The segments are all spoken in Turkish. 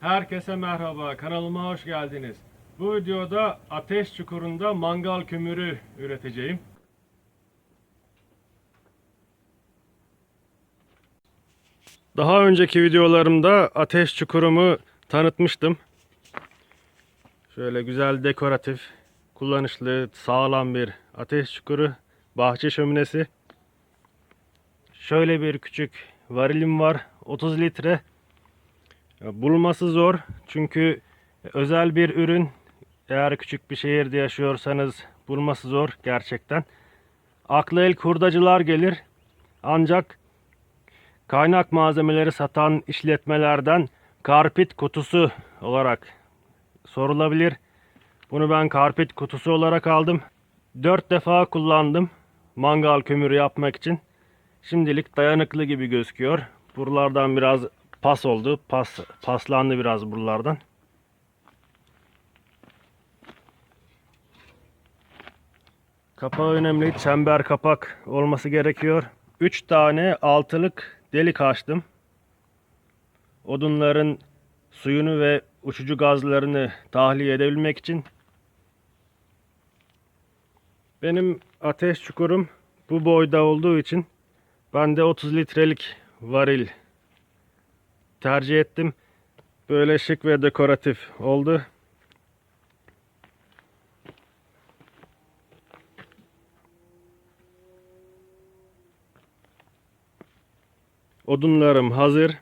Herkese merhaba, kanalıma hoş geldiniz. Bu videoda ateş çukurunda mangal kömürü üreteceğim. Daha önceki videolarımda ateş çukurumu tanıtmıştım. Şöyle güzel, dekoratif, kullanışlı, sağlam bir ateş çukuru, bahçe şöminesi. Şöyle bir küçük varilim var, 30 litre. Bulması zor çünkü özel bir ürün. Eğer küçük bir şehirde yaşıyorsanız bulması zor gerçekten. Akla ilk hurdacılar gelir. Ancak kaynak malzemeleri satan işletmelerden karpit kutusu olarak sorulabilir. Bunu ben karpit kutusu olarak aldım. 4 defa kullandım mangal kömürü yapmak için. Şimdilik dayanıklı gibi gözüküyor. Buralardan biraz pas oldu. Paslandı biraz buralardan. Kapağı önemli. Çember kapak olması gerekiyor. 3 tane altılık delik açtım. Odunların suyunu ve uçucu gazlarını tahliye edebilmek için. Benim ateş çukurum bu boyda olduğu için ben de 30 litrelik varil tercih ettim. Böyle şık ve dekoratif oldu. Odunlarım hazır.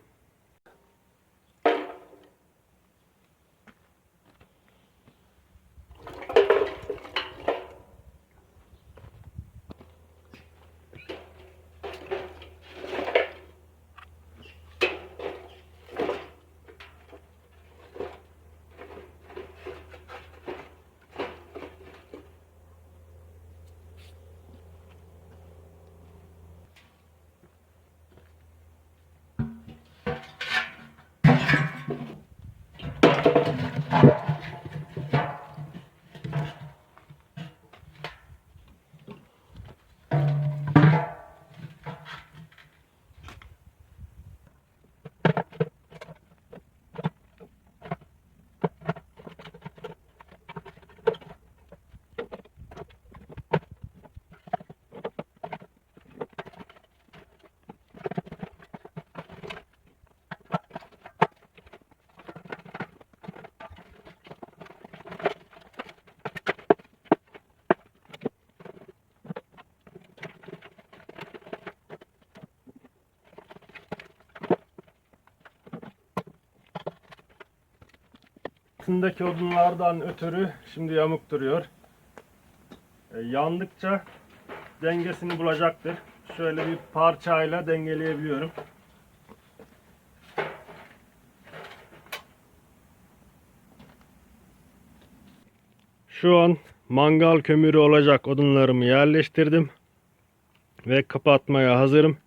Altındaki odunlardan ötürü şimdi yamuk duruyor. Yandıkça dengesini bulacaktır. Şöyle bir parçayla dengeleyebiliyorum. Şu an mangal kömürü olacak odunlarımı yerleştirdim ve kapatmaya hazırım.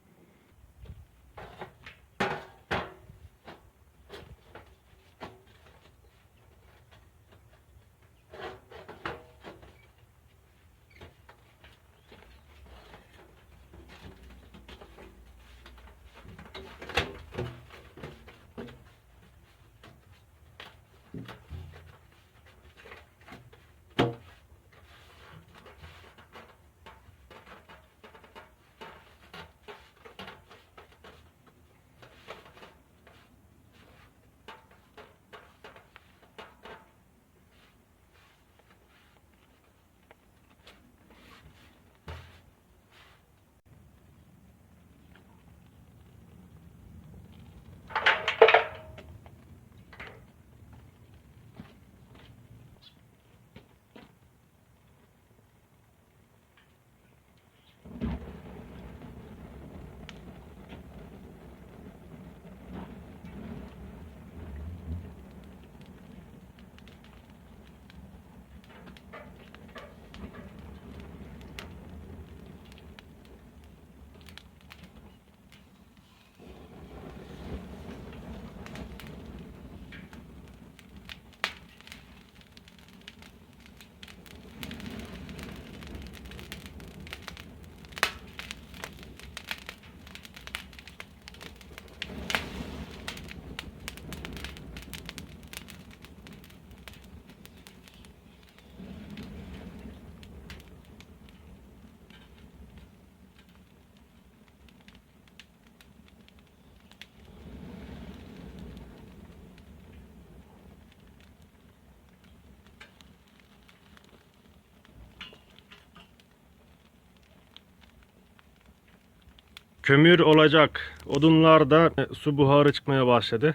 kömür olacak odunlarda su buharı çıkmaya başladı.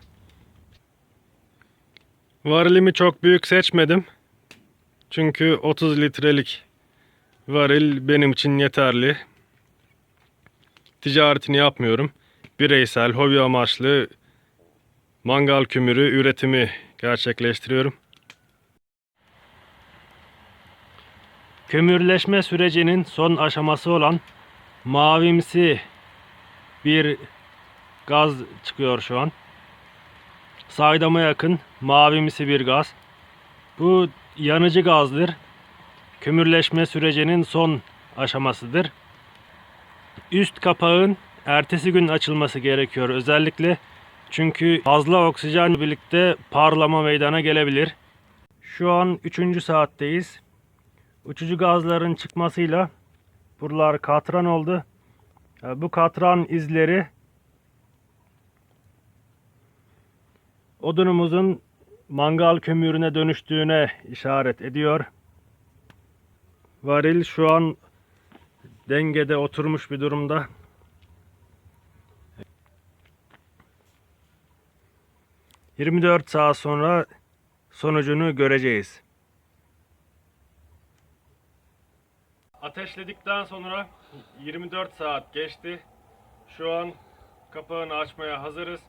Varilimi çok büyük seçmedim. Çünkü 30 litrelik varil benim için yeterli. Ticaretini yapmıyorum. Bireysel, hobi amaçlı mangal kömürü üretimi gerçekleştiriyorum. Kömürleşme sürecinin son aşaması olan mavimsi bir gaz çıkıyor şu an. Saydama yakın mavimsi bir gaz. Bu yanıcı gazdır. Kömürleşme sürecinin son aşamasıdır. Üst kapağın ertesi gün açılması gerekiyor özellikle. Çünkü fazla oksijenle birlikte parlama meydana gelebilir. Şu an 3. saatteyiz. Uçucu gazların çıkmasıyla buralar katran oldu. Bu katran izleri odunumuzun mangal kömürüne dönüştüğüne işaret ediyor. Varil şu an dengede oturmuş bir durumda. ...24 saat sonra sonucunu göreceğiz. Ateşledikten sonra 24 saat geçti. Şu an kapağını açmaya hazırız.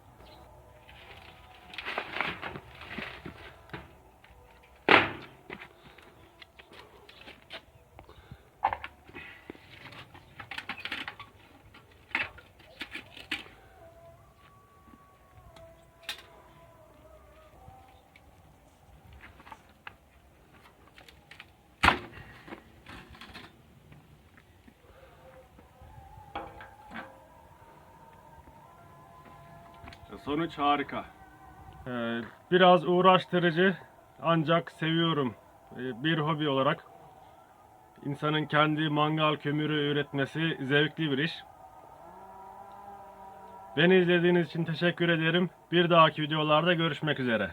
Sonuç harika. Biraz uğraştırıcı ancak seviyorum. Bir hobi olarak insanın kendi mangal kömürü üretmesi zevkli bir iş. Beni izlediğiniz için teşekkür ederim. Bir dahaki videolarda görüşmek üzere.